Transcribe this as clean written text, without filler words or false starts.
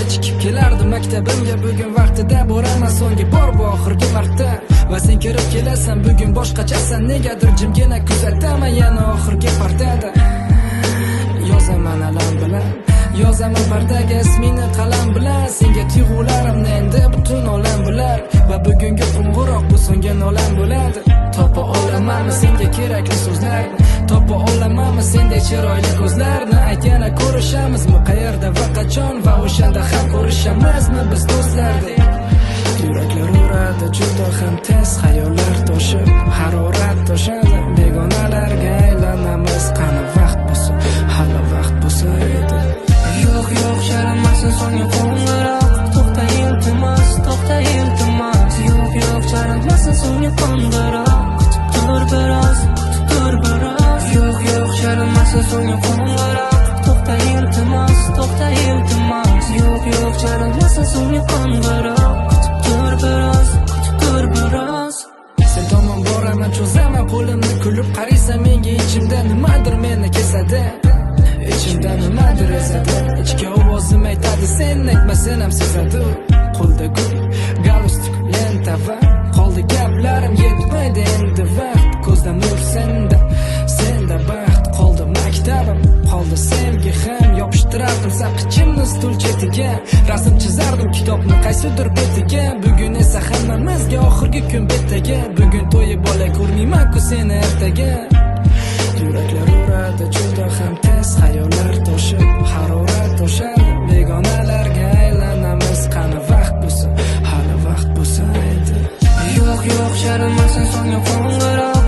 kechikib kelardi maktabimga. Bugun vaqtida boraman so'nggi bor bu oxirgi marta. Va sen kirib kelasan bugun boshqachasan. Negadir jimgina kuzataman yana oxirgi partada. Yozaman alam bilan, yozaman pardaga ismingni qalam bilan. Senga tuyg'ularimni endi butun olam bilar. Va bugungi qo'ng'iroq bu so'nggi nolam bo'ladi. Topa olamanmi senga kerakli so'zlarni? Topa olamanmi sendek chiroyli ko'zlarni? Ayt yana ko'rishamizmi qayerda va qachon? Va o'shanda ham ko'rishamizmi biz do'stlardek? Yuraklar uradi juda ham tez, xayollar toshib harorat toshadi. Begonalarga aylanamiz, qani vaqt bo'lsa, hali vaqt bo'lsa edi. Yo'q yo'q chalamasin so'nggi qo'ng'iroq. To'xta iltimos, to'xta iltimos. Yo'q yo'q chalamasin so'nggi qo'ng'iroq. Kutib tur biroz, kutib tur biroz. Yo'q yo'q chalamasin so'nggi qo'ng'iroq. To'xta iltimos, to'xta iltimos. Yo'q yo'q chalamasin so'nggi qo'ng'iroq. Kutib tur biroz, kutib tur biroz. Sen tomon boraman, cho'zaman qo'limni, kulib qaraysan menga. Ichimda nimadir meni kesadi, ichimda nimadir ezadi. Ichki ovozim aytadi, sen aytmasang ham sezadi. Qo'lda gul, galstuk, lenta va qoldi gaplarim yetmaydi endi vaqt. Ko'zda nur senda, senda baxt. Qoldi maktabim, qoldi sevgi ham. Yopishtirardim saqichimni stul chetiga, rasm chizardim kitobni qaysidir betiga. Bugun esa hammamizga oxirgi kun betaga. Bugun to'yib bola ko'rmayman-ku seni ertaga. Yuraklar uradi juda ham tez, xayollar toshib harorat toshadi. Begonalarga aylanamiz, qani vaqt bo'lsa, hali vaqt bo'lsa edi. Yo'q yo'q chalamasin so'nggi qo'ng'iroq.